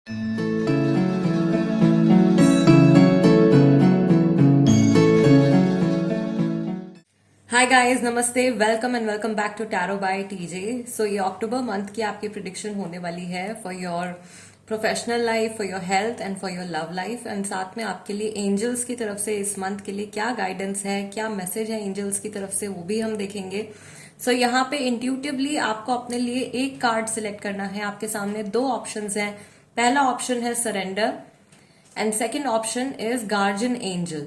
हाय guys, नमस्ते, welcome and welcome back to tarot by TJ. So ये October month की आपकी प्रिडिक्शन होने वाली है for your professional life, for your health and for your love life. And साथ में आपके लिए एंजल्स की तरफ से इस मंथ के लिए क्या गाइडेंस है, क्या मैसेज है एंजल्स की तरफ से, वो भी हम देखेंगे। सो यहाँ पे इंट्यूटिवली आपको अपने लिए एक कार्ड सिलेक्ट करना है। आपके सामने दो ऑप्शंस हैं। पहला ऑप्शन है surrender and second option is guardian angel.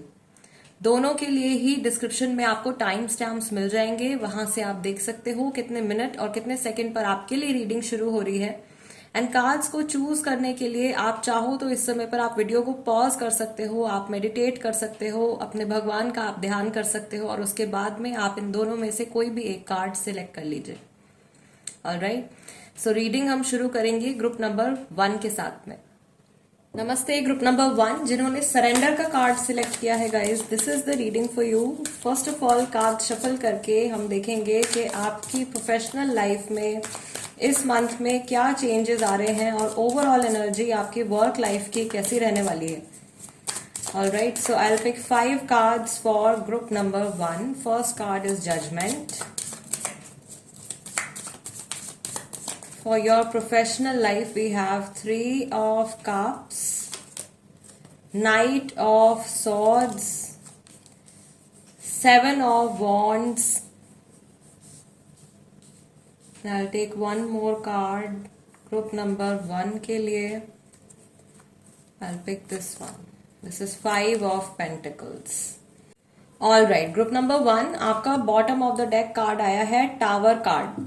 दोनों के लिए ही डिस्क्रिप्शन में आपको टाइम स्टैम्प्स मिल जाएंगे, वहां से आप देख सकते हो कितने मिनट और कितने सेकंड पर आपके लिए रीडिंग शुरू हो रही है। एंड कार्ड्स को चूज करने के लिए आप चाहो तो इस समय पर आप वीडियो को पॉज कर सकते हो, आप मेडिटेट कर सकते हो, अपने भगवान का आप ध्यान कर सकते हो और उसके बाद में आप इन दोनों में से कोई भी एक कार्ड सिलेक्ट कर लीजिए। ऑलराइट, सो रीडिंग हम शुरू करेंगे ग्रुप नंबर 1 के साथ में। नमस्ते ग्रुप नंबर 1 जिन्होंने सरेंडर का कार्ड सिलेक्ट किया है guys, this is the reading for you. First of all card shuffle करके हम देखेंगे कि आपकी प्रोफेशनल लाइफ में इस मंथ में क्या चेंजेस आ रहे हैं और ओवरऑल एनर्जी आपकी वर्क लाइफ की कैसी रहने वाली है। Alright, so I will pick 5 cards for group number 1। First card is judgment. For your professional life, we have 3 of Cups, Knight of Swords, 7 of Wands. I'll take one more card. Group number 1 के लिए I'll pick this one. This is 5 of Pentacles. All right, group number 1 आपका bottom of the deck card आया है tower card.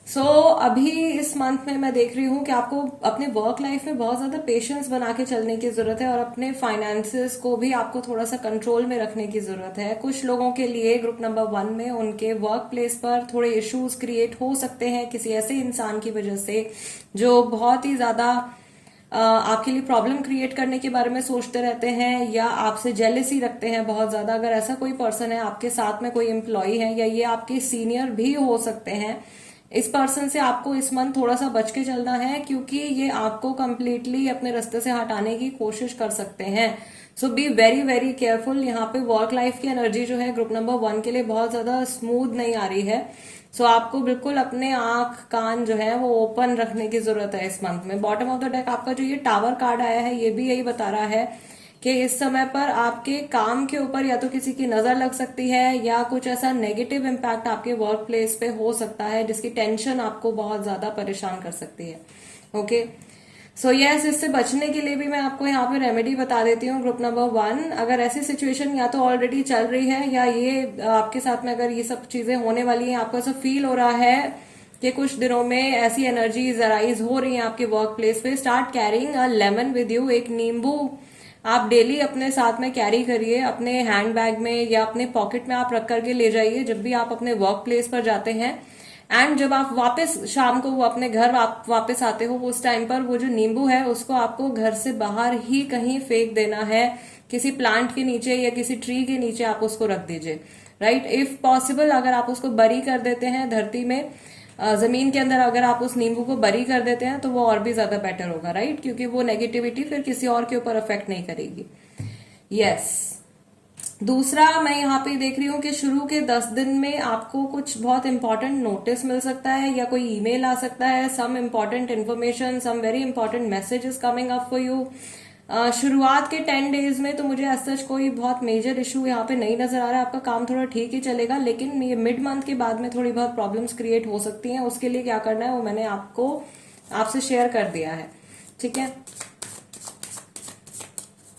सो अभी इस month में मैं देख रही हूँ कि आपको अपने वर्क लाइफ में बहुत ज्यादा पेशेंस बना के चलने की जरूरत है और अपने फाइनेंसेस को भी आपको थोड़ा सा कंट्रोल में रखने की जरूरत है। कुछ लोगों के लिए ग्रुप नंबर 1 में उनके वर्क प्लेस पर थोड़े इश्यूज क्रिएट हो सकते हैं किसी ऐसे इंसान की वजह से जो बहुत ही ज्यादा आपके लिए प्रॉब्लम क्रिएट करने के बारे में सोचते रहते हैं या आपसे जेलेसी रखते हैं बहुत ज्यादा। अगर ऐसा कोई पर्सन है, आपके साथ में कोई एम्प्लॉय है या ये आपके सीनियर भी हो सकते हैं, इस पर्सन से आपको इस मंथ थोड़ा सा बच के चलना है क्योंकि ये आपको कंप्लीटली अपने रास्ते से हटाने की कोशिश कर सकते हैं। सो बी वेरी वेरी केयरफुल। यहाँ पे वर्क लाइफ की एनर्जी जो है ग्रुप नंबर 1 के लिए बहुत ज्यादा स्मूथ नहीं आ रही है। सो आपको बिल्कुल अपने आंख कान जो है वो ओपन रखने की जरूरत है इस मंथ में। बॉटम ऑफ द डेक आपका जो ये टावर कार्ड आया है ये भी यही बता रहा है कि इस समय पर आपके काम के ऊपर या तो किसी की नजर लग सकती है या कुछ ऐसा नेगेटिव इम्पैक्ट आपके वर्क प्लेस पे हो सकता है जिसकी टेंशन आपको बहुत ज्यादा परेशान कर सकती है। ओके, सो यस, इससे बचने के लिए भी मैं आपको यहाँ पे रेमेडी बता देती हूँ। ग्रुप नंबर 1, अगर ऐसी सिचुएशन या तो ऑलरेडी चल रही है या ये आपके साथ में अगर ये सब चीजें होने वाली हैं, आपको ऐसा फील हो रहा है कि कुछ दिनों में ऐसी एनर्जीज अराइज हो रही है आपके वर्क प्लेस पे, start carrying a lemon with you. एक नींबू आप डेली अपने साथ में कैरी करिए, अपने हैंड बैग में या अपने पॉकेट में आप रख करके ले जाइए जब भी आप अपने वर्क प्लेस पर जाते हैं। एंड जब आप वापस शाम को वो अपने घर वापस आते हो उस टाइम पर वो जो नींबू है उसको आपको घर से बाहर ही कहीं फेंक देना है, किसी प्लांट के नीचे या किसी ट्री के नीचे आप उसको रख दीजिए। राइट, इफ पॉसिबल अगर आप उसको बरी कर देते हैं धरती में, जमीन के अंदर अगर आप उस नींबू को बरी कर देते हैं तो वो और भी ज्यादा बेटर होगा। राइट, क्योंकि वो नेगेटिविटी फिर किसी और के ऊपर अफेक्ट नहीं करेगी। यस, दूसरा मैं यहाँ पे देख रही हूँ कि शुरू के 10 दिन में आपको कुछ बहुत इंपॉर्टेंट नोटिस मिल सकता है या कोई ईमेल आ सकता है, some important information, some very important messages coming up for you. शुरुआत के 10 डेज में तो मुझे ऐसा कोई बहुत मेजर इशू यहाँ पे नहीं नजर आ रहा है। आपका काम थोड़ा ठीक ही चलेगा, लेकिन ये मिड मंथ के बाद में थोड़ी बहुत प्रॉब्लम्स क्रिएट हो सकती हैं। उसके लिए क्या करना है वो मैंने आपसे शेयर कर दिया है। ठीक है,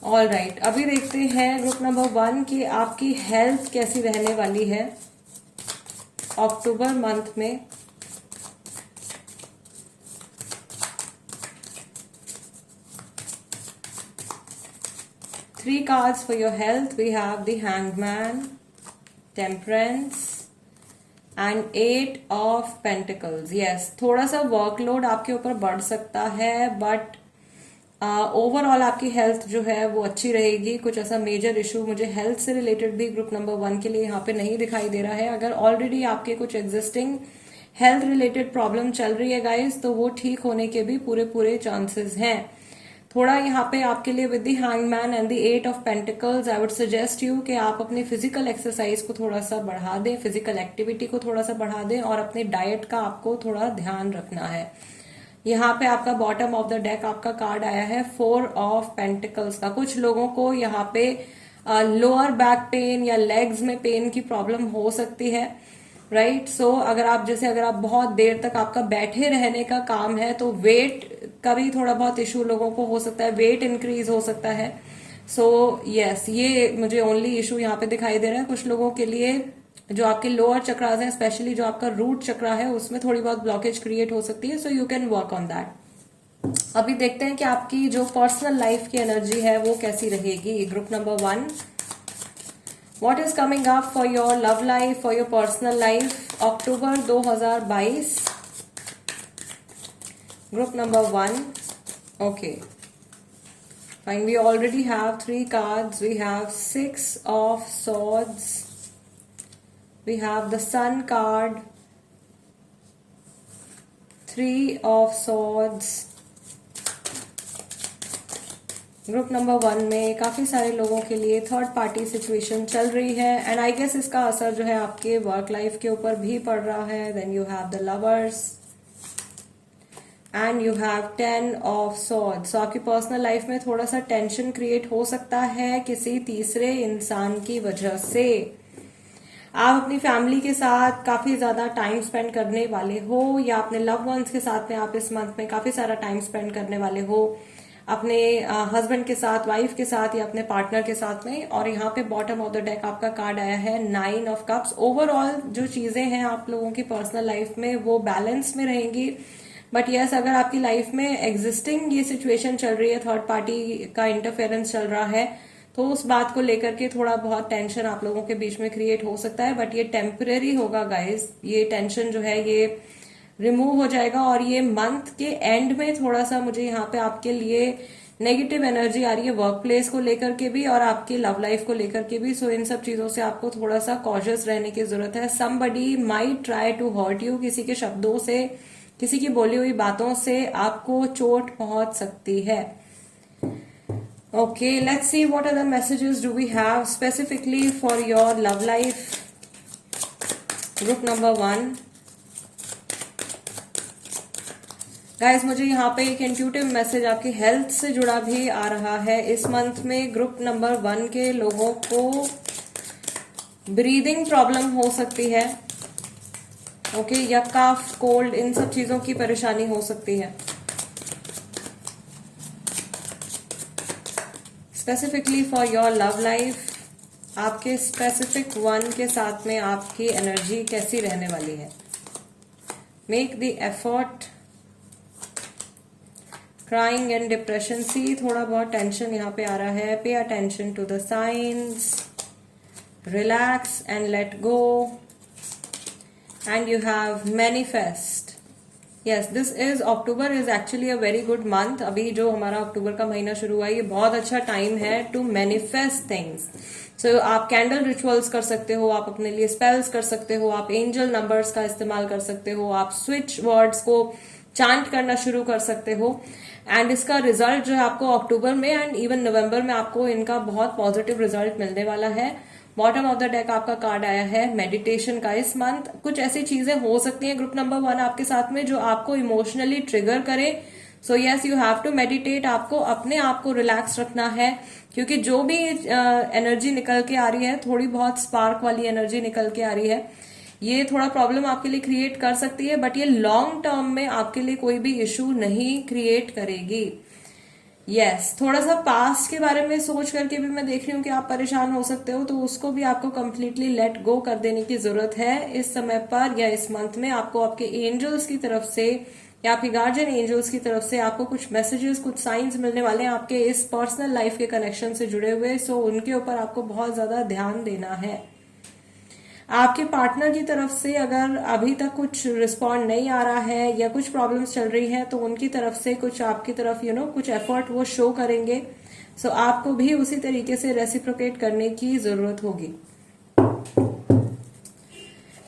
ऑल राइट, अभी देखते हैं ग्रुप नंबर 1 की आपकी हेल्थ कैसी रहने वाली है अक्टूबर मंथ में। Three cards for your health. We have the Hangman, Temperance and 8 of Pentacles. Yes, थोड़ा सा वर्कलोड आपके ऊपर बढ़ सकता है बट ओवरऑल आपकी हेल्थ जो है वो अच्छी रहेगी। कुछ ऐसा मेजर इशू मुझे हेल्थ से रिलेटेड भी ग्रुप नंबर 1 के लिए यहाँ पे नहीं दिखाई दे रहा है। अगर ऑलरेडी आपके कुछ एग्जिस्टिंग हेल्थ रिलेटेड प्रॉब्लम चल रही है गाइस तो वो ठीक होने के भी पूरे चांसेस हैं। थोड़ा यहाँ पे आपके लिए with the hangman and the 8 of pentacles I would suggest you कि आप अपनी फिजिकल एक्सरसाइज को थोड़ा सा बढ़ा दें, फिजिकल एक्टिविटी को थोड़ा सा बढ़ा दें और अपने डाइट का आपको थोड़ा ध्यान रखना है। यहाँ पे आपका बॉटम ऑफ द डेक आपका कार्ड आया है 4 ऑफ पेंटिकल्स का। कुछ लोगों को यहाँ पे लोअर बैक पेन या लेग्स में पेन की प्रॉब्लम हो सकती है, राइट। सो अगर आप बहुत देर तक आपका बैठे रहने का काम है तो वेट का भी थोड़ा बहुत इशू लोगों को हो सकता है, वेट इंक्रीज हो सकता है। सो यस, ये मुझे ओनली इशू यहाँ पे दिखाई दे रहा है। कुछ लोगों के लिए जो आपके लोअर चक्रास हैं, स्पेशली जो आपका रूट चक्रा है, उसमें थोड़ी बहुत ब्लॉकेज क्रिएट हो सकती है। So you can work on that. अभी देखते हैं कि आपकी जो पर्सनल लाइफ की एनर्जी है वो कैसी रहेगी। Group number 1, What is coming up for your love life, for your personal life, October 2022? Group number 1. Okay. Fine. We already have 3 cards. We have 6 of swords. We have the sun card. 3 of swords. Group number 1 में काफी सारे लोगों के लिए third party situation चल रही है and I guess इसका असर जो है आपके वर्क लाइफ के ऊपर भी पड़ रहा है। Then you have the lovers and you have 10 of swords. So आपकी पर्सनल लाइफ में थोड़ा सा टेंशन क्रिएट हो सकता है किसी तीसरे इंसान की वजह से। आप अपनी फैमिली के साथ काफी ज्यादा टाइम स्पेंड करने वाले हो या अपने लव वंस के साथ में आप इस मंथ में काफी सारा टाइम स्पेंड करने वाले हो, अपने हस्बैंड के साथ, वाइफ के साथ या अपने पार्टनर के साथ में। और यहाँ पे बॉटम ऑफ द डेक आपका कार्ड आया है 9 ऑफ कप्स। ओवरऑल जो चीजें हैं आप लोगों की पर्सनल लाइफ में वो बैलेंस में रहेंगी। बट यस, अगर आपकी लाइफ में एग्जिस्टिंग ये सिचुएशन चल रही है, थर्ड पार्टी का इंटरफेरेंस चल रहा है, तो उस बात को लेकर के थोड़ा बहुत टेंशन आप लोगों के बीच में क्रिएट हो सकता है। बट ये टेम्परेरी होगा गाइज। ये टेंशन जो है ये रिमूव हो जाएगा और ये मंथ के एंड में थोड़ा सा मुझे यहाँ पे आपके लिए नेगेटिव एनर्जी आ रही है वर्क प्लेस को लेकर के भी और आपकी लव लाइफ को लेकर के भी। सो इन सब चीजों से आपको थोड़ा सा कॉशियस रहने की जरूरत है। Somebody might try to hurt you. किसी के शब्दों से, किसी की बोली हुई बातों से आपको चोट पहुंच सकती है। Okay, let's see what are the messages do we have specifically for your love life. Group number 1 guys, मुझे यहाँ पे एक इंट्यूटिव मैसेज आपकी हेल्थ से जुड़ा भी आ रहा है। इस मंथ में ग्रुप नंबर 1 के लोगों को ब्रीदिंग प्रॉब्लम हो सकती है, ओके, या कफ, कोल्ड, इन सब चीजों की परेशानी हो सकती है। Specifically for your love life आपके स्पेसिफिक 1 के साथ में आपकी एनर्जी कैसी रहने वाली है। Make the effort. Crying and depression, see थोड़ा बहुत टेंशन यहाँ पे आ रहा है। Pay attention to the science, relax and let go and you have manifest. Yes, this is October is actually a very good month. अभी जो हमारा अक्टूबर का महीना शुरू हुआ है ये बहुत अच्छा टाइम है टू मैनिफेस्ट थिंग्स। सो आप कैंडल रिचुअल्स कर सकते हो, आप अपने लिए स्पेल्स कर सकते हो, आप एंजल नंबर्स का इस्तेमाल कर सकते हो, आप स्विच वर्ड्स को चांट करना शुरू कर सकते हो एंड इसका रिजल्ट जो है आपको अक्टूबर में एंड इवन नवंबर में आपको इनका बहुत पॉजिटिव रिजल्ट मिलने वाला है। बॉटम ऑफ द डेक आपका कार्ड आया है मेडिटेशन का। इस मंथ कुछ ऐसी चीजें हो सकती हैं ग्रुप नंबर 1 आपके साथ में जो आपको इमोशनली ट्रिगर करे। So yes, you have to meditate. आपको अपने आप को रिलैक्स रखना है क्योंकि जो भी एनर्जी निकल के आ रही है, थोड़ी बहुत स्पार्क वाली एनर्जी निकल के आ रही है, ये थोड़ा प्रॉब्लम आपके लिए क्रिएट कर सकती है बट ये लॉन्ग टर्म में आपके लिए कोई भी इश्यू नहीं क्रिएट करेगी। यस, थोड़ा सा पास्ट के बारे में सोच करके भी मैं देख रही हूँ कि आप परेशान हो सकते हो, तो उसको भी आपको कंप्लीटली लेट गो कर देने की जरूरत है इस समय पर या इस मंथ में। आपको आपके एंजल्स की तरफ से या आपके गार्जियन एंजल्स की तरफ से आपको कुछ मैसेजेस, कुछ साइंस मिलने वाले हैं आपके इस पर्सनल लाइफ के कनेक्शन से जुड़े हुए। सो उनके ऊपर आपको बहुत ज्यादा ध्यान देना है। आपके पार्टनर की तरफ से अगर अभी तक कुछ रिस्पॉन्ड नहीं आ रहा है या कुछ प्रॉब्लम्स चल रही हैं तो उनकी तरफ से कुछ आपकी तरफ कुछ एफर्ट वो शो करेंगे। सो आपको भी उसी तरीके से रेसिप्रोकेट करने की जरूरत होगी।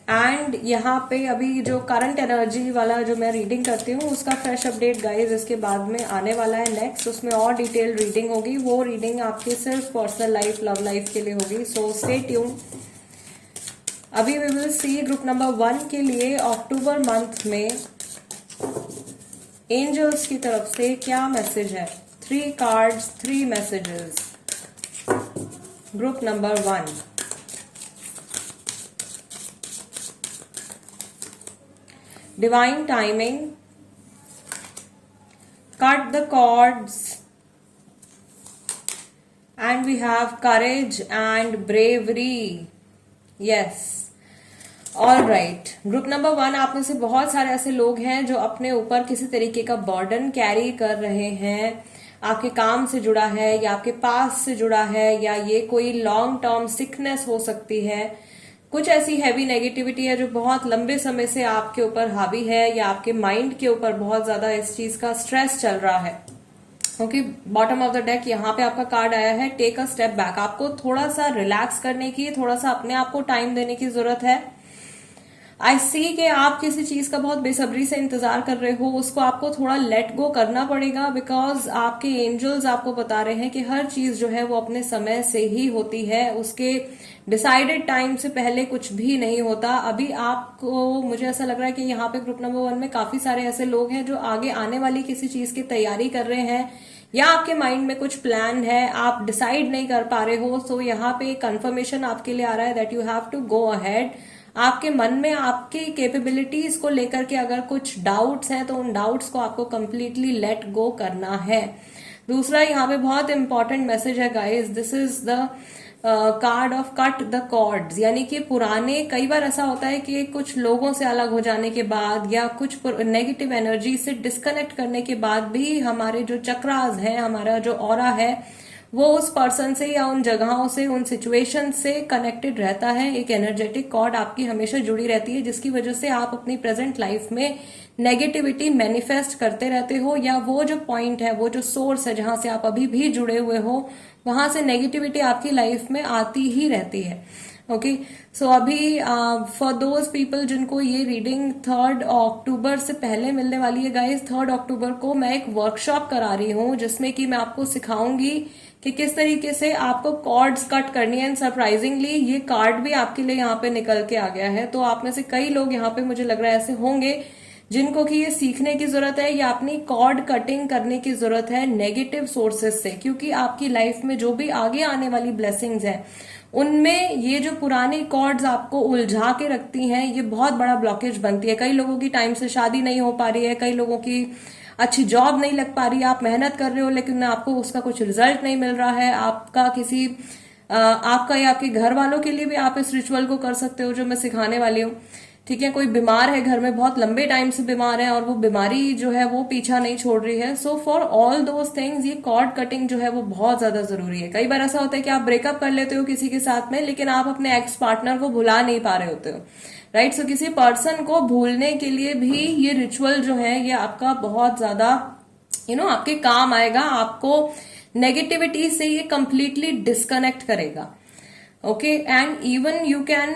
एंड यहाँ पे अभी जो करंट एनर्जी वाला जो मैं रीडिंग करती हूँ उसका फ्रेश अपडेट गाइज इसके बाद में आने वाला है नेक्स्ट, उसमें और डिटेल रीडिंग होगी। वो रीडिंग आपकी सिर्फ पर्सनल लाइफ, लव लाइफ के लिए होगी, सो स्टे ट्यून। अभी we will see group number 1 के लिए अक्टूबर मंथ में एंजल्स की तरफ से क्या मैसेज है। 3 cards 3 messages. Group number 1, divine timing, cut the cords, and we have courage and bravery. Yes, all right. Group number 1, आप में से बहुत सारे ऐसे लोग हैं जो अपने ऊपर किसी तरीके का बर्डन कैरी कर रहे हैं। आपके काम से जुड़ा है या आपके पास से जुड़ा है, या ये कोई लॉन्ग टर्म सिकनेस हो सकती है। कुछ ऐसी हैवी नेगेटिविटी है जो बहुत लंबे समय से आपके ऊपर हावी है, या आपके माइंड के ऊपर बहुत ज्यादा इस चीज का स्ट्रेस चल रहा है। Okay, bottom of the deck यहाँ पे आपका कार्ड आया है टेक अ स्टेप बैक। आपको थोड़ा सा रिलैक्स करने की, थोड़ा सा अपने आप को टाइम देने की जरूरत है। आई सी कि आप किसी चीज का बहुत बेसब्री से इंतजार कर रहे हो, उसको आपको थोड़ा लेट गो करना पड़ेगा, बिकॉज आपके एंजल्स आपको बता रहे हैं कि हर चीज जो है वो अपने समय से ही होती है, उसके डिसाइडेड टाइम से पहले कुछ भी नहीं होता। अभी आपको, मुझे ऐसा लग रहा है कि यहाँ पे ग्रुप नंबर 1 में काफी सारे ऐसे लोग हैं जो आगे आने वाली किसी चीज की तैयारी कर रहे हैं, या आपके माइंड में कुछ प्लान है, आप डिसाइड नहीं कर पा रहे हो। सो यहाँ पे कंफर्मेशन आपके लिए आ रहा है that you have to go ahead. आपके मन में आपकी कैपेबिलिटीज को लेकर के अगर कुछ डाउट्स हैं तो उन डाउट्स को आपको कंप्लीटली लेट गो करना है। दूसरा, यहाँ पे बहुत इंपॉर्टेंट मैसेज है guys, this is the card of cut the cords, यानी कि पुराने, कई बार ऐसा होता है कि कुछ लोगों से अलग हो जाने के बाद या कुछ नेगेटिव एनर्जी से डिस्कनेक्ट करने के बाद भी हमारे जो चक्रास हैं, हमारा जो ऑरा है, वो उस पर्सन से या उन जगहों से, उन सिचुएशन से कनेक्टेड रहता है। एक एनर्जेटिक कॉर्ड आपकी हमेशा जुड़ी रहती है, जिसकी वजह से आप अपनी प्रेजेंट लाइफ में नेगेटिविटी मैनिफेस्ट करते रहते हो, या वो जो पॉइंट है, वो जो सोर्स है जहां से आप अभी भी जुड़े हुए हो, वहां से नेगेटिविटी आपकी लाइफ में आती ही रहती है। ओके, सो अभी फॉर दोज पीपल जिनको ये रीडिंग 3 अक्टूबर से पहले मिलने वाली है गाइस, 3 अक्टूबर को मैं एक वर्कशॉप करा रही हूँ जिसमें कि मैं आपको सिखाऊंगी कि किस तरीके से आपको कॉर्ड्स कट करनी है। एंड सरप्राइजिंगली ये कार्ड भी आपके लिए यहाँ पे निकल के आ गया है। तो आप में से कई लोग यहाँ पे, मुझे लग रहा है, ऐसे होंगे जिनको कि ये सीखने की जरूरत है या अपनी कॉर्ड कटिंग करने की जरूरत है नेगेटिव सोर्सेस से, क्योंकि आपकी लाइफ में जो भी आगे आने वाली ब्लेसिंग्स हैं उनमें ये जो पुरानी कॉर्ड्स आपको उलझा के रखती हैं, ये बहुत बड़ा ब्लॉकेज बनती है। कई लोगों की टाइम से शादी नहीं हो पा रही है, कई लोगों की अच्छी जॉब नहीं लग पा रही है, आप मेहनत कर रहे हो लेकिन आपको उसका कुछ रिजल्ट नहीं मिल रहा है। आपका किसी आपका या आपके घर वालों के लिए भी आप इस रिचुअल को कर सकते हो जो मैं सिखाने वाली हूँ। ठीक है, कोई बीमार है घर में, बहुत लंबे टाइम से बीमार है और वो बीमारी जो है वो पीछा नहीं छोड़ रही है। So for all those things ये कॉर्ड कटिंग जो है वो बहुत ज्यादा जरूरी है। कई बार ऐसा होता है कि आप ब्रेकअप कर लेते हो किसी के साथ में, लेकिन आप अपने एक्स पार्टनर को भुला नहीं पा रहे होते हो, राइट। सो किसी पर्सन को भूलने के लिए भी ये रिचुअल जो है ये आपका बहुत ज्यादा आपके काम आएगा। आपको नेगेटिविटी से ये कंप्लीटली डिस्कनेक्ट करेगा। Okay, and even you can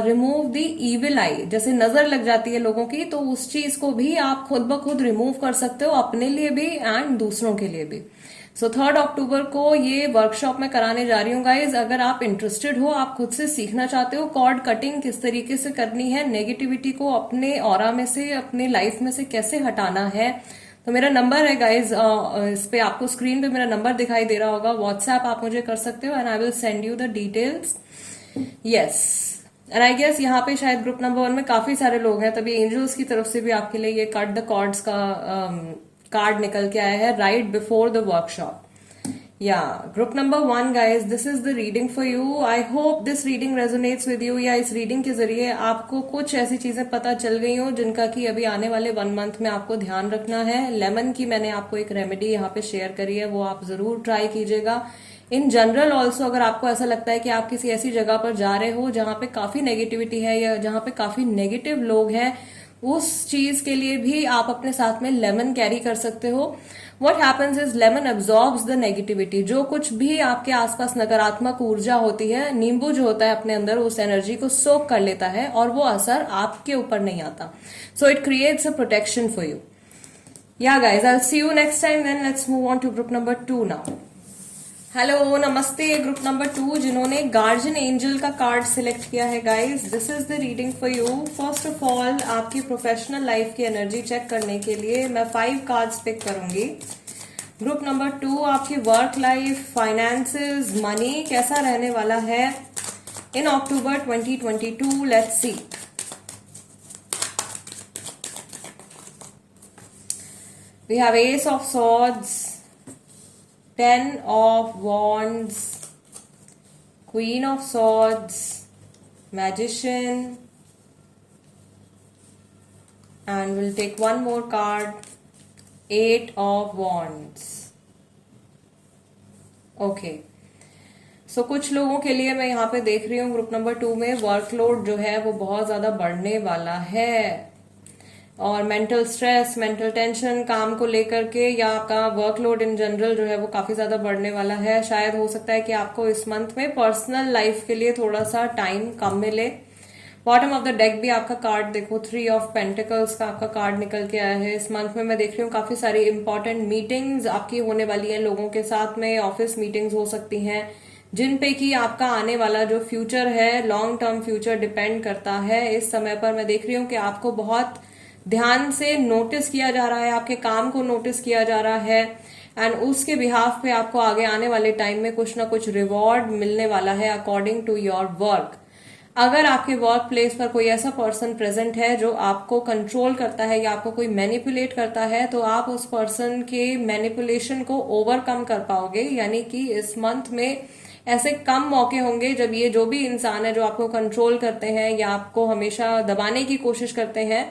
remove the evil eye, जैसे नजर लग जाती है लोगों की, तो उस चीज को भी आप खुद ब खुद रिमूव कर सकते हो, अपने लिए भी एंड दूसरों के लिए भी। सो 3 अक्टूबर को ये वर्कशॉप में कराने जा रही हूँ गाइज। अगर आप इंटरेस्टेड हो, आप खुद से सीखना चाहते हो कॉर्ड कटिंग किस तरीके से करनी है, नेगेटिविटी को अपने ऑरा में से, अपने लाइफ में से कैसे हटाना है, तो मेरा नंबर है गाइज, इस पे आपको स्क्रीन पे मेरा नंबर दिखाई दे रहा होगा। व्हाट्सएप आप मुझे कर सकते हो and I will send you the details. Yes, and I guess यहाँ पे शायद ग्रुप नंबर 1 में काफी सारे लोग हैं, तभी एंजल्स की तरफ से भी आपके लिए ये कट द कॉर्ड्स का कार्ड निकल के आया है राइट बिफोर द वर्कशॉप। या group number 1 guys, this is the reading for you. I hope this reading resonates with you, या इस रीडिंग के जरिए आपको कुछ ऐसी चीजें पता चल गई हो जिनका कि अभी आने वाले 1 मंथ में आपको ध्यान रखना है। लेमन की मैंने आपको एक रेमेडी यहाँ पे शेयर करी है, वो आप जरूर ट्राई कीजिएगा। इन जनरल ऑल्सो अगर आपको ऐसा लगता है कि आप किसी ऐसी जगह पर जा रहे हो जहां पे काफी नेगेटिविटी है या जहां पे काफी नेगेटिव लोग हैं, उस चीज के लिए भी आप अपने साथ में लेमन कैरी कर सकते हो। What happens is lemon absorbs the negativity. जो कुछ भी आपके आसपास नकारात्मक ऊर्जा होती है, नींबू जो होता है अपने अंदर उस एनर्जी को सोक कर लेता है और वो असर आपके ऊपर नहीं आता। So it creates a protection for you. Yeah guys, I'll see you next time. Then let's move on to group number 2 now. Hello नमस्ते ग्रुप नंबर 2 जिन्होंने गार्जियन एंजल का कार्ड सिलेक्ट किया है guys, this is the reading for you. First of all आपकी professional life की energy check करने के लिए मैं 5 कार्ड्स पिक करूंगी। ग्रुप नंबर 2 आपकी वर्क लाइफ, फाइनेंसेस, मनी कैसा रहने वाला है इन अक्टूबर 2022। Let's see. We have Ace of Swords, 10 of Wands, Queen of Swords, Magician, and we'll take one more card, 8 of Wands. Okay. So कुछ लोगों के लिए मैं यहाँ पे देख रही हूँ ग्रुप नंबर 2 में वर्कलोड जो है वो बहुत ज्यादा बढ़ने वाला है और मेंटल स्ट्रेस, मेंटल टेंशन काम को लेकर के या आपका वर्कलोड इन जनरल जो है वो काफी ज्यादा बढ़ने वाला है। शायद हो सकता है कि आपको इस मंथ में पर्सनल लाइफ के लिए थोड़ा सा टाइम कम मिले। बॉटम ऑफ द डेक भी आपका कार्ड देखो, 3 ऑफ पेंटिकल्स का आपका कार्ड निकल के आया है। इस मंथ में मैं देख रही हूँ काफी सारी इंपॉर्टेंट मीटिंग्स आपकी होने वाली है लोगों के साथ में। ऑफिस मीटिंग्स हो सकती हैं जिन पे कि आपका आने वाला जो फ्यूचर है, लॉन्ग टर्म फ्यूचर डिपेंड करता है। इस समय पर मैं देख रही हूँ कि आपको बहुत ध्यान से नोटिस किया जा रहा है, आपके काम को नोटिस किया जा रहा है एंड उसके बिहाफ पे आपको आगे आने वाले टाइम में कुछ ना कुछ रिवॉर्ड मिलने वाला है अकॉर्डिंग टू योर वर्क। अगर आपके वर्क प्लेस पर कोई ऐसा पर्सन प्रेजेंट है जो आपको कंट्रोल करता है या आपको कोई मैनिपुलेट करता है तो आप उस पर्सन के मैनिपुलेशन को ओवरकम कर पाओगे। यानी कि इस मंथ में ऐसे कम मौके होंगे जब ये जो भी इंसान है जो आपको कंट्रोल करते हैं या आपको हमेशा दबाने की कोशिश करते हैं,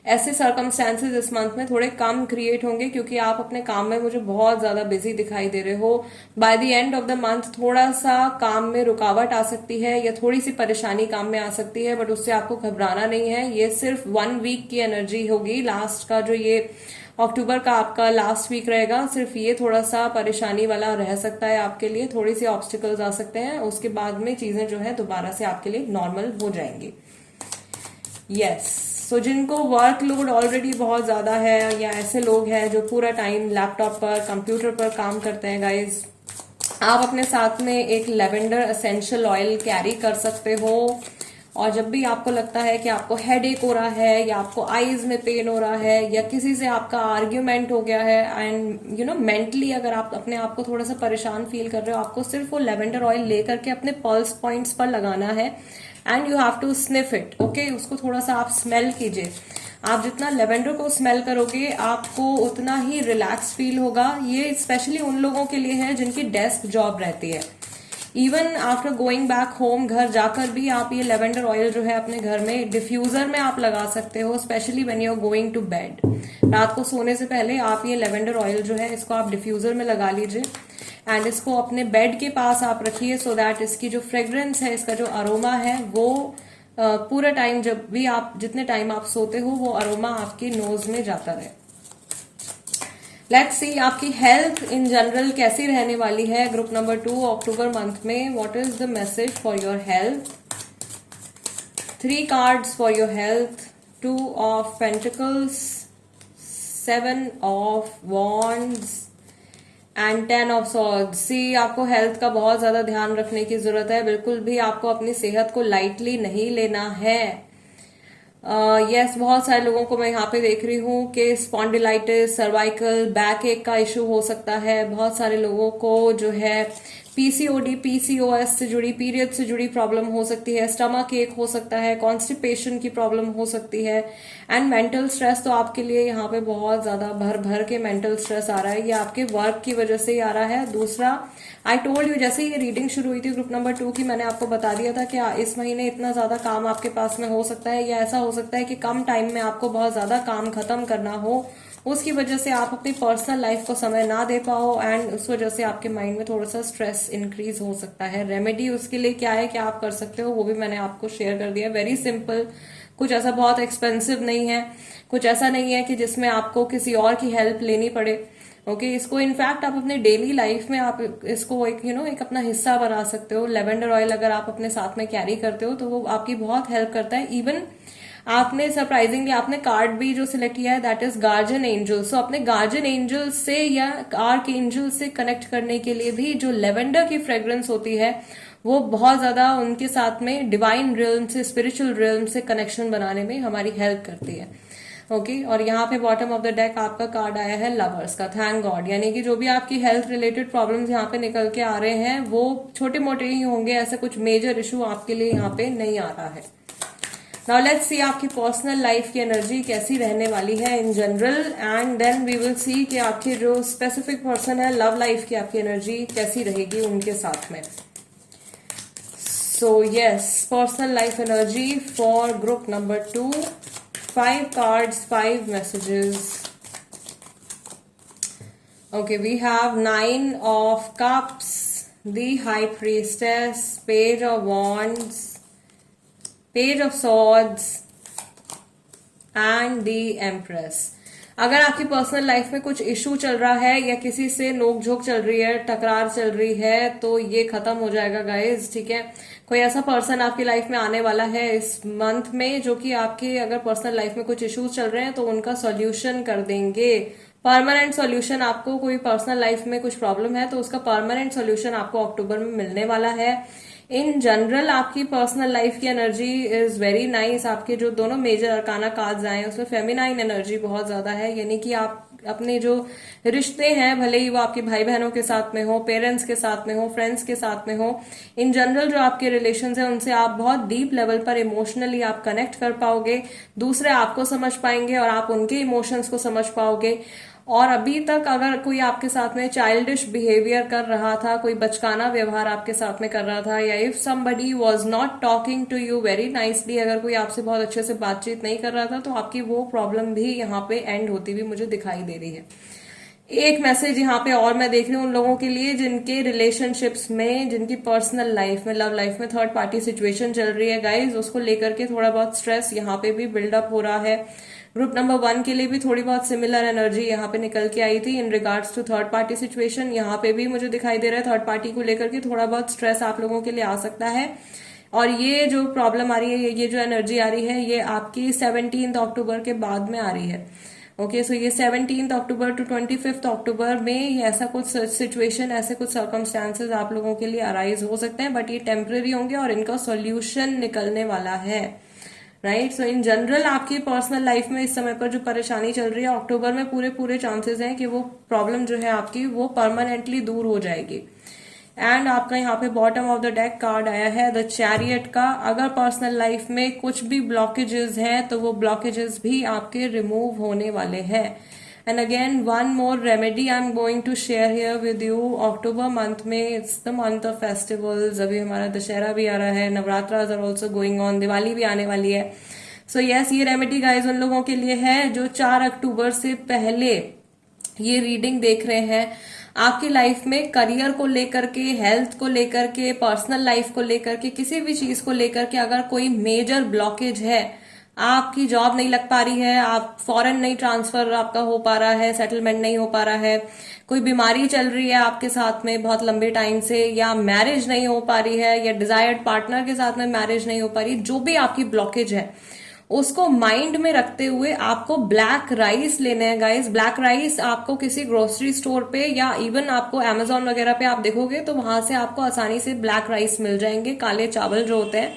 ऐसे सर्कमस्टेंसेस इस मंथ में थोड़े कम क्रिएट होंगे क्योंकि आप अपने काम में मुझे बहुत ज्यादा बिजी दिखाई दे रहे हो। By the end of the month थोड़ा सा काम में रुकावट आ सकती है या थोड़ी सी परेशानी काम में आ सकती है, बट उससे आपको घबराना नहीं है। ये सिर्फ 1 वीक की एनर्जी होगी। लास्ट का जो ये अक्टूबर का आपका लास्ट वीक रहेगा, सिर्फ ये थोड़ा सा परेशानी वाला रह सकता है आपके लिए, थोड़ी सी ऑब्स्टिकल्स आ सकते हैं। उसके बाद में चीजें जो है दोबारा से आपके लिए नॉर्मल हो जाएंगी। यस, सो जिनको वर्कलोड ऑलरेडी बहुत ज्यादा है या ऐसे लोग हैं जो पूरा टाइम लैपटॉप पर, कंप्यूटर पर काम करते हैं गाइज, आप अपने साथ में एक लेवेंडर एसेंशियल ऑयल कैरी कर सकते हो। और जब भी आपको लगता है कि आपको हेडेक हो रहा है या आपको आईज में पेन हो रहा है या किसी से आपका आर्ग्यूमेंट हो गया है एंड यू नो मेंटली अगर आप अपने आप को थोड़ा सा परेशान फील कर रहे हो, आपको सिर्फ वो लेवेंडर ऑयल लेकर के अपने पल्स पॉइंट्स पर लगाना है and you have to sniff it. Okay, उसको थोड़ा सा आप स्मेल कीजिए। आप जितना लेवेंडर को स्मेल करोगे आपको उतना ही रिलैक्स फील होगा। ये स्पेशली उन लोगों के लिए है जिनकी डेस्क जॉब रहती है। Even after going back home, घर जाकर भी आप ये लेवेंडर ऑयल जो है अपने घर में डिफ्यूजर में आप लगा सकते हो, specially when you are going to bed. रात को सोने से पहले आप ये लेवेंडर ऑयल जो है इसको आप डिफ्यूजर में लगा लीजिए एंड इसको अपने बेड के पास आप रखिए सो दैट इसकी जो फ्रेग्रेंस है, इसका जो अरोमा है वो पूरा टाइम जब भी आप जितने टाइम आप सोते हो वो अरोमा आपकी नोज में जाता रहे। लेट्स सी आपकी हेल्थ इन जनरल कैसी रहने वाली है ग्रुप नंबर 2 अक्टूबर मंथ में। What is the message for your health? 3 cards for your health, 2 of pentacles, 7 of wands and 10 of swords. See आपको हेल्थ का बहुत ज्यादा ध्यान रखने की जरूरत है। बिल्कुल भी आपको अपनी सेहत को लाइटली नहीं लेना है। यस, बहुत सारे लोगों को मैं यहाँ पे देख रही हूँ कि स्पॉन्डिलाइटिस, सर्वाइकल, बैक एक का इश्यू हो सकता है। बहुत सारे लोगों को जो है पीसीओडी, पीसीओएस से जुड़ी, पीरियड से जुड़ी प्रॉब्लम हो सकती है। स्टमक एक हो सकता है, कॉन्स्टिपेशन की प्रॉब्लम हो सकती है एंड मेंटल स्ट्रेस तो आपके लिए यहाँ पे बहुत ज्यादा भर भर के मेंटल स्ट्रेस आ रहा है। ये आपके वर्क की वजह से ही आ रहा है। दूसरा, आई टोल्ड यू, जैसे ये रीडिंग शुरू हुई थी ग्रुप नंबर 2 की, मैंने आपको बता दिया था कि इस महीने इतना ज्यादा काम आपके पास में हो सकता है या ऐसा हो सकता है कि कम टाइम में आपको बहुत ज्यादा काम खत्म करना हो, उसकी वजह से आप अपनी पर्सनल लाइफ को समय ना दे पाओ एंड उस वजह से आपके माइंड में थोड़ा सा स्ट्रेस इंक्रीज हो सकता है। रेमेडी उसके लिए क्या है, क्या आप कर सकते हो, वो भी मैंने आपको शेयर कर दिया। वेरी सिंपल, कुछ ऐसा बहुत एक्सपेंसिव नहीं है, कुछ ऐसा नहीं है कि जिसमें आपको किसी और की हेल्प लेनी पड़े। ओके इसको इनफैक्ट आप अपने डेली लाइफ में आप इसको एक एक अपना हिस्सा बना सकते हो। लेवेंडर ऑयल अगर आप अपने साथ में कैरी करते हो तो वो आपकी बहुत हेल्प करता है। इवन आपने सरप्राइजिंगली आपने कार्ड भी जो सिलेक्ट किया है दैट इज गार्जियन एंजल। सो अपने गार्जियन एंजल से या आर्क एंजल से कनेक्ट करने के लिए भी जो लेवेंडर की फ्रेग्रेंस होती है वो बहुत ज्यादा उनके साथ में डिवाइन रियल्म से, स्पिरिचुअल रियल्म से कनेक्शन बनाने में हमारी हेल्प करती है। ओके और यहाँ पे बॉटम ऑफ द डेक आपका कार्ड आया है लवर्स का, थैंक गॉड। यानी कि जो भी आपकी हेल्थ रिलेटेड प्रॉब्लम्स यहाँ पे निकल के आ रहे हैं वो छोटे मोटे ही होंगे, ऐसे कुछ मेजर इशू आपके लिए यहाँ पे नहीं आ रहा है। नाउ लेट्स सी आपकी पर्सनल लाइफ की एनर्जी कैसी रहने वाली है in general, and then we will see कि आपके जो स्पेसिफिक पर्सन है लव लाइफ की आपकी एनर्जी कैसी रहेगी उनके साथ में। So yes, personal life energy for group number 2, 5 cards, 5 messages. Okay, we have 9 of cups, the high priestess, page of wands, page of swords and the empress. अगर आपकी पर्सनल लाइफ में कुछ इशू चल रहा है या किसी से नोकझोंक चल रही है, टकरार चल रही है, तो ये खत्म हो जाएगा गाइज, ठीक है। कोई ऐसा पर्सन आपकी लाइफ में आने वाला है इस मंथ में जो कि आपके अगर पर्सनल लाइफ में कुछ इश्यूज चल रहे हैं तो उनका सॉल्यूशन कर देंगे, परमानेंट सॉल्यूशन। आपको कोई पर्सनल लाइफ में कुछ प्रॉब्लम है तो उसका परमानेंट सॉल्यूशन आपको अक्टूबर में मिलने वाला है। इन जनरल आपकी पर्सनल लाइफ की एनर्जी इज वेरी नाइस। आपके जो दोनों मेजर अरकाना कार्ड्स आए हैं उसमें फेमिनाइन एनर्जी बहुत ज्यादा है, यानी कि आप अपने जो रिश्ते हैं, भले ही वो आपके भाई बहनों के साथ में हो, पेरेंट्स के साथ में हो, फ्रेंड्स के साथ में हो, इन जनरल जो आपके रिलेशंस हैं उनसे आप बहुत डीप लेवल पर इमोशनली आप कनेक्ट कर पाओगे, दूसरे आपको समझ पाएंगे और आप उनके इमोशंस को समझ पाओगे। और अभी तक अगर कोई आपके साथ में चाइल्डिश बिहेवियर कर रहा था, कोई बचकाना व्यवहार आपके साथ में कर रहा था, या if somebody was not talking to you very nicely, अगर कोई आपसे बहुत अच्छे से बातचीत नहीं कर रहा था तो आपकी वो प्रॉब्लम भी यहाँ पे एंड होती हुई मुझे दिखाई दे रही है। एक मैसेज यहाँ पे और मैं देख रही हूँ उन लोगों के लिए जिनके रिलेशनशिप्स में, जिनकी पर्सनल लाइफ में, लव लाइफ में थर्ड पार्टी सिचुएशन चल रही है गाइज, उसको लेकर के थोड़ा बहुत स्ट्रेस यहाँ पे भी बिल्डअप हो रहा है। ग्रुप नंबर 1 के लिए भी थोड़ी बहुत सिमिलर एनर्जी यहाँ पे निकल के आई थी in regards to third party situation. यहाँ पे भी मुझे दिखाई दे रहा है थर्ड पार्टी को लेकर के थोड़ा बहुत स्ट्रेस आप लोगों के लिए आ सकता है। और ये जो प्रॉब्लम आ रही है, ये जो एनर्जी आ रही है, ये आपकी 17 अक्टूबर के बाद में आ रही है। ओके सो ये 17 अक्टूबर टू 25 अक्टूबर में ये ऐसा कुछ सिचुएशन, ऐसे कुछ सर्कमस्टांसेस आप लोगों के लिए अराइज हो सकते हैं, बट ये टेम्पररी होंगे और इनका सॉल्यूशन निकलने वाला है। राइट, सो इन जनरल आपकी पर्सनल लाइफ में इस समय पर जो परेशानी चल रही है, अक्टूबर में पूरे चांसेस हैं कि वो प्रॉब्लम जो है आपकी वो परमानेंटली दूर हो जाएगी। एंड आपका यहाँ पे bottom of the deck card आया है द चैरियट का। अगर पर्सनल लाइफ में कुछ भी ब्लॉकेजेस हैं तो वो ब्लॉकेजेस भी आपके रिमूव होने वाले हैं। And again one more remedy I am going to share here with you. October month में it's the month of festivals, अभी हमारा दशहरा भी आ रहा है, Navratras are also going on, Diwali भी आने वाली है। सो यस, ये रेमेडी गाइज उन लोगों के लिए है जो 4 अक्टूबर से पहले ये रीडिंग देख रहे हैं। आपकी लाइफ में करियर को लेकर के, हेल्थ को लेकर के, पर्सनल लाइफ को लेकर के, किसी भी चीज को लेकर के अगर कोई मेजर ब्लॉकेज है, आपकी जॉब नहीं लग पा रही है, आप फॉरेन नहीं ट्रांसफर आपका हो पा रहा है, सेटलमेंट नहीं हो पा रहा है, कोई बीमारी चल रही है आपके साथ में बहुत लंबे टाइम से, या मैरिज नहीं हो पा रही है, या डिजायर्ड पार्टनर के साथ में मैरिज नहीं हो पा रही, जो भी आपकी ब्लॉकेज है उसको माइंड में रखते हुए आपको ब्लैक राइस लेने हैं गाइस। ब्लैक राइस आपको किसी ग्रोसरी स्टोर पे या इवन आपको अमेजोन वगैरह पे आप देखोगे तो वहां से आपको आसानी से ब्लैक राइस मिल जाएंगे। काले चावल जो होते हैं,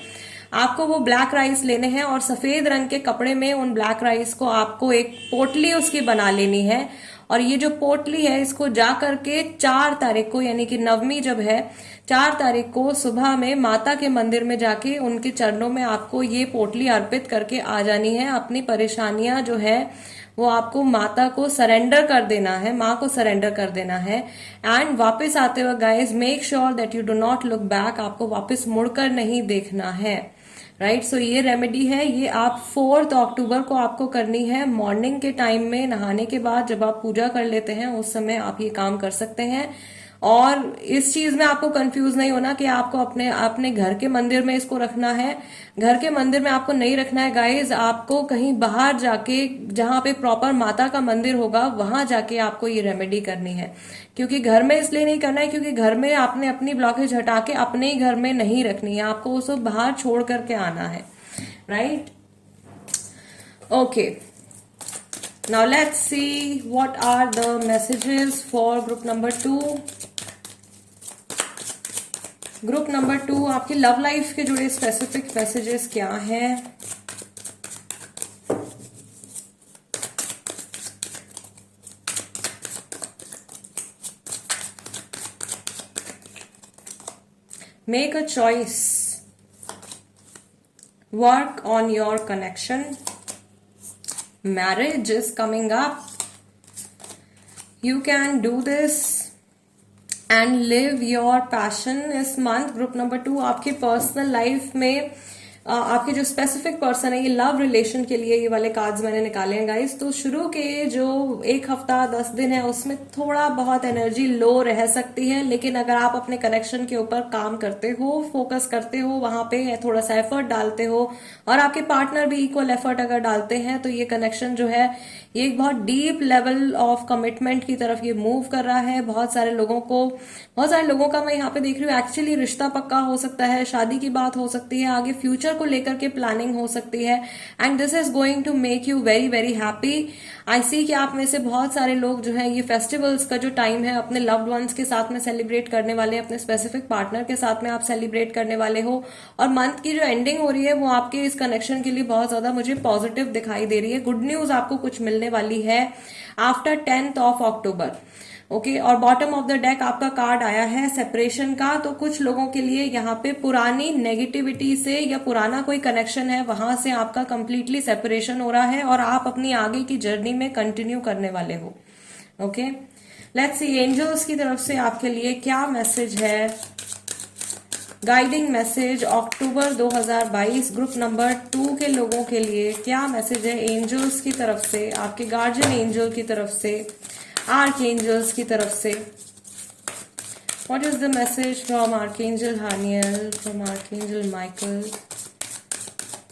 आपको वो ब्लैक राइस लेने हैं और सफेद रंग के कपड़े में उन ब्लैक राइस को आपको एक पोटली उसकी बना लेनी है। और ये जो पोटली है इसको जा करके 4 तारीख को, यानी कि नवमी जब है, 4 तारीख को सुबह में माता के मंदिर में जाके उनके चरणों में आपको ये पोटली अर्पित करके आ जानी है। अपनी परेशानियां जो है वो आपको माता को सरेंडर कर देना है, माँ को सरेंडर कर देना है। एंड वापस आते वक्त guys make sure that you do not look back, आपको वापस मुड़कर नहीं देखना है। राइट, सो ये रेमेडी है, ये आप 4 अक्टूबर को आपको करनी है। मॉर्निंग के टाइम में नहाने के बाद जब आप पूजा कर लेते हैं उस समय आप ये काम कर सकते हैं। और इस चीज में आपको कंफ्यूज नहीं होना कि आपको अपने अपने घर के मंदिर में इसको रखना है। घर के मंदिर में आपको नहीं रखना है गाइज, आपको कहीं बाहर जाके जहां पे प्रॉपर माता का मंदिर होगा वहां जाके आपको ये रेमेडी करनी है। क्योंकि घर में इसलिए नहीं करना है क्योंकि घर में आपने अपनी ब्लॉकेज हटा के अपने ही घर में नहीं रखनी है, आपको उसको बाहर छोड़ करके आना है, right? Okay, now let's see what are the messages for group number 2. Group number 2 आपकी लव लाइफ के जुड़े स्पेसिफिक मैसेजेस क्या हैं? Make a choice, work on your connection, marriage is coming up, you can do this and live your passion इस month. Group number 2 आपकी personal life में आपके जो स्पेसिफिक पर्सन है, ये लव रिलेशन के लिए ये वाले कार्ड्स मैंने निकाले हैं गाइस। तो शुरू के जो एक हफ्ता 10 दिन है उसमें थोड़ा बहुत एनर्जी लो रह सकती है, लेकिन अगर आप अपने कनेक्शन के ऊपर काम करते हो, फोकस करते हो, वहां पे थोड़ा सा एफर्ट डालते हो और आपके पार्टनर भी इक्वल एफर्ट अगर डालते हैं, तो ये कनेक्शन जो है ये एक बहुत डीप लेवल ऑफ कमिटमेंट की तरफ ये मूव कर रहा है। बहुत सारे लोगों का मैं यहाँ पे देख रही हूँ एक्चुअली रिश्ता पक्का हो सकता है, शादी की बात हो सकती है, आगे फ्यूचर को लेकर के प्लानिंग हो सकती है, and this is going to make you very very happy. I see कि आप में से बहुत सारे लोग जो है ये फेस्टिवल्स का जो टाइम है अपने लव्ड वंस के साथ में सेलिब्रेट करने वाले, अपने स्पेसिफिक पार्टनर के साथ में आप सेलिब्रेट करने वाले हो, और मंथ की जो एंडिंग हो रही है वो आपके इस कनेक्शन के लिए बहुत ज्यादा मुझे पॉजिटिव दिखाई दे रही है। गुड न्यूज आपको कुछ मिलने वाली है after 10th of October। Okay, और बॉटम ऑफ द डेक आपका कार्ड आया है सेपरेशन का। तो कुछ लोगों के लिए यहाँ पे पुरानी नेगेटिविटी से या पुराना कोई कनेक्शन है वहां से आपका कंप्लीटली सेपरेशन हो रहा है और आप अपनी आगे की जर्नी में कंटिन्यू करने वाले हो। ओके, लेट्स सी एंजल्स की तरफ से आपके लिए क्या मैसेज है, गाइडिंग मैसेज अक्टूबर 2022 ग्रुप नंबर 2 के लोगों के लिए क्या मैसेज है एंजल्स की तरफ से, आपके गार्जियन एंजल की तरफ से, आर्कएंजल्स की तरफ से। What is the message from archangel Haniel, from archangel Michael,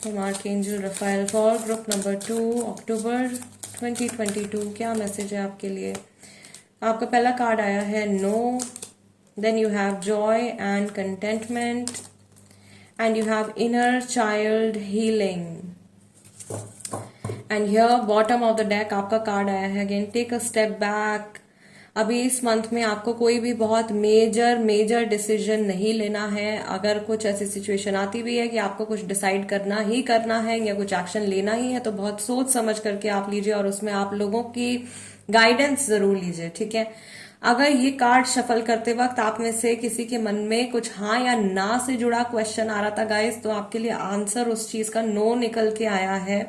from archangel Raphael for group number 2 October 2022? क्या मैसेज है आपके लिए? आपका पहला कार्ड आया है no, then you have joy and contentment, and you have inner child healing, and here bottom of the deck आपका card आया है again take a step back। अभी इस मंथ में आपको कोई भी बहुत मेजर डिसीजन नहीं लेना है। अगर कुछ ऐसी सिचुएशन आती भी है कि आपको कुछ डिसाइड करना ही करना है या कुछ एक्शन लेना ही है, तो बहुत सोच समझ करके आप लीजिए और उसमें आप लोगों की गाइडेंस जरूर लीजिए, ठीक है? अगर ये कार्ड शफल करते वक्त आप में से किसी के मन में कुछ हाँ या ना से जुड़ा क्वेश्चन आ रहा था गाइस, तो आपके लिए आंसर उस चीज का नो निकल के आया है,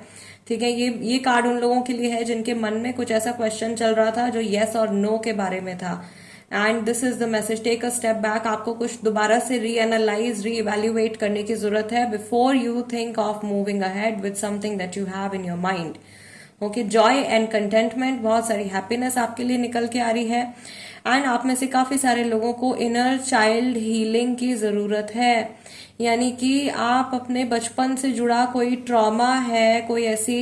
ठीक है? ये कार्ड उन लोगों के लिए है जिनके मन में कुछ ऐसा क्वेश्चन चल रहा था जो यस और नो के बारे में था, and this is the message, take a step back. आपको कुछ दोबारा से रीएनालाइज, रीइवेल्युएट करने की जरूरत है before you think of moving ahead with something that you have in your mind. Okay, Joy and contentment, बहुत सारी हैप्पीनेस आपके लिए निकल के आ रही है, एंड आप में से काफी सारे लोगों को इनर चाइल्ड हीलिंग की जरूरत है। यानी कि आप अपने बचपन से जुड़ा कोई ट्रॉमा है, कोई ऐसी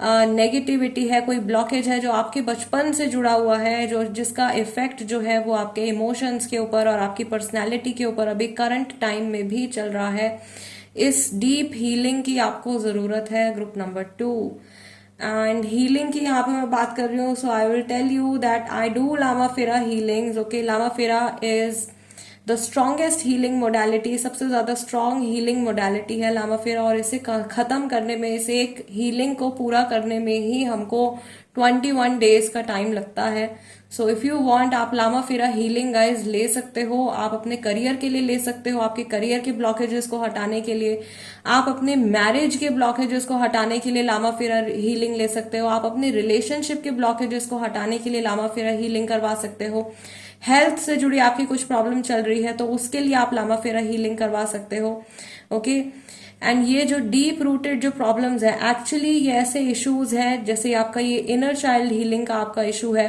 नेगेटिविटी है, कोई ब्लॉकेज है जो आपके बचपन से जुड़ा हुआ है, जो जिसका इफेक्ट जो है वो आपके इमोशंस के ऊपर और आपकी पर्सनैलिटी के ऊपर अभी करंट टाइम में भी चल रहा है। इस डीप हीलिंग की आपको जरूरत है ग्रुप नंबर 2। एंड हीलिंग की यहाँ पे मैं बात कर रही हूँ, so I will tell you that I do Lama Fera healings. Okay, Lama Fera is the strongest healing modality, सबसे ज्यादा स्ट्रॉन्ग हीलिंग मोडालिटी है लामा फेरा, और इसे खत्म करने में, इसे एक हीलिंग को पूरा करने में ही हमको 21 डेज का टाइम लगता है। सो इफ यू वांट, आप लामा फेरा हीलिंग गाइज ले सकते हो। आप अपने करियर के लिए ले सकते हो, आपके करियर के ब्लॉकेजेस को हटाने के लिए, आप अपने मैरिज के ब्लॉकेजेस को हटाने के लिए लामा फेरा हीलिंग ले सकते हो, आप अपने रिलेशनशिप के ब्लॉकेजेस को हटाने के लिए लामा फेरा हीलिंग करवा सकते हो। हेल्थ से जुड़ी आपकी कुछ प्रॉब्लम चल रही है तो उसके लिए आप लामा फेरा हीलिंग करवा सकते हो। ओके, एंड ये जो डीप रूटेड जो प्रॉब्लम्स है, एक्चुअली ये ऐसे इश्यूज हैं, जैसे आपका ये इनर चाइल्ड हीलिंग का आपका इशू है,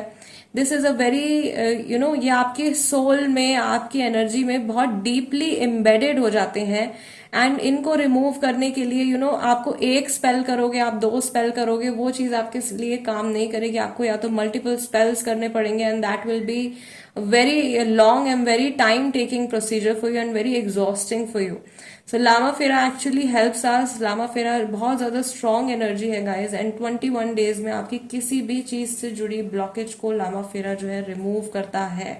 दिस इज अ वेरी ये आपके सोल में, आपकी एनर्जी में बहुत डीपली एम्बेडेड हो जाते हैं। एंड इनको रिमूव करने के लिए आपको एक स्पेल करोगे, आप 2 स्पेल करोगे, वो चीज आपके लिए काम नहीं करेगी। आपको या तो मल्टीपल स्पेल्स करने पड़ेंगे, and that will be very long and very time taking procedure for you and very exhausting for you. So Lama Fera actually helps us. Lama Fera बहुत ज्यादा strong energy है guys, and 21 days में आपकी किसी भी चीज से जुड़ी ब्लॉकेज को लामा फेरा जो है रिमूव करता है।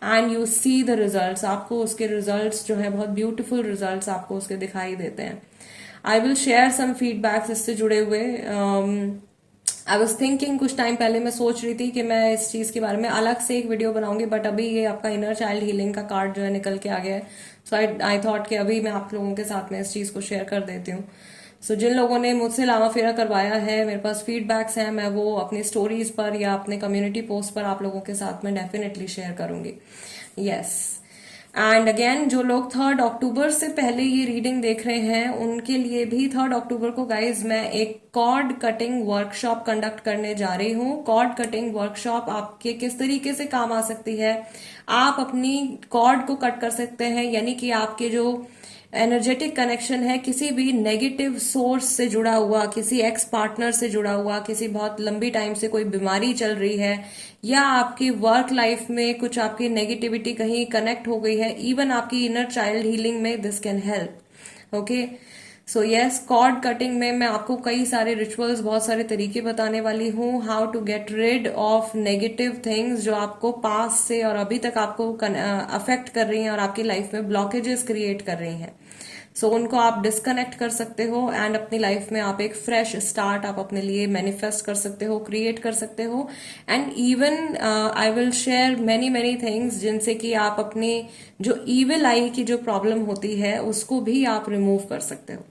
And you see the results, आपको उसके रिजल्ट्स जो है बहुत ब्यूटीफुल रिजल्ट्स आपको उसके दिखाई देते हैं। I will share some feedbacks इससे जुड़े हुए। आई वॉज थिंकिंग, कुछ टाइम पहले मैं सोच रही थी कि मैं इस चीज के बारे में अलग से एक वीडियो बनाऊंगी, बट अभी ये आपका इनर चाइल्ड हीलिंग का कार्ड जो है निकल के आ गया है। सो आई थॉट कि अभी मैं आप लोगों के साथ में इस चीज को शेयर कर देती हूँ। सो जिन लोगों ने मुझसे लामा फेरा करवाया है, मेरे पास फीडबैक्स हैं, मैं वो अपनी स्टोरीज पर या अपने कम्युनिटी पोस्ट पर आप लोगों के साथ में डेफिनेटली शेयर करूंगी। यस, एंड अगेन जो लोग 3 अक्टूबर से पहले ये रीडिंग देख रहे हैं उनके लिए भी 3 अक्टूबर को गाइज मैं एक कॉर्ड कटिंग वर्कशॉप कंडक्ट करने जा रही हूँ। कॉर्ड कटिंग वर्कशॉप आपके किस तरीके से काम आ सकती है, आप अपनी कॉर्ड को कट कर सकते हैं, यानी कि आपके जो एनर्जेटिक कनेक्शन है किसी भी नेगेटिव सोर्स से जुड़ा हुआ, किसी एक्स पार्टनर से जुड़ा हुआ, किसी बहुत लंबी टाइम से कोई बीमारी चल रही है, या आपकी वर्क लाइफ में कुछ आपकी नेगेटिविटी कहीं कनेक्ट हो गई है, इवन आपकी इनर चाइल्ड हीलिंग में this can help. Okay, so yes, cord cutting में मैं आपको कई सारे रिचुअल्स, बहुत सारे तरीके बताने वाली हूँ, how to get rid of negative things जो आपको पास से और अभी तक आपको अफेक्ट कर रही हैं और आपकी लाइफ में ब्लॉकेजेस क्रिएट कर रही हैं। सो उनको आप डिस्कनेक्ट कर सकते हो एंड अपनी लाइफ में आप एक फ्रेश स्टार्ट आप अपने लिए मैनिफेस्ट कर सकते हो, क्रिएट कर सकते हो। And even I will share many many things जिनसे कि आप अपनी जो ईविल आई की जो प्रॉब्लम होती है उसको भी आप रिमूव कर सकते हो।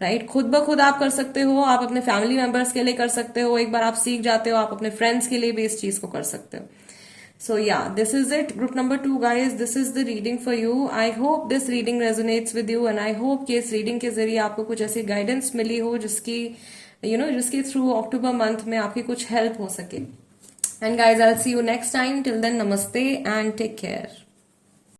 राइट, खुद ब खुद आप कर सकते हो, आप अपने फैमिली मेंबर्स के लिए कर सकते हो, एक बार आप सीख जाते हो आप अपने फ्रेंड्स के लिए भी इस चीज को कर सकते हो। So yeah, this is it. Group number 2 guys, this is the reading for you. I hope this reading resonates with you and I hope कि इस reading के जरिए आपको कुछ ऐसी guidance मिली हो जिसकी जिसके through October month में आपकी कुछ help हो सके। And guys, I'll see you next time. Till then, namaste and take care.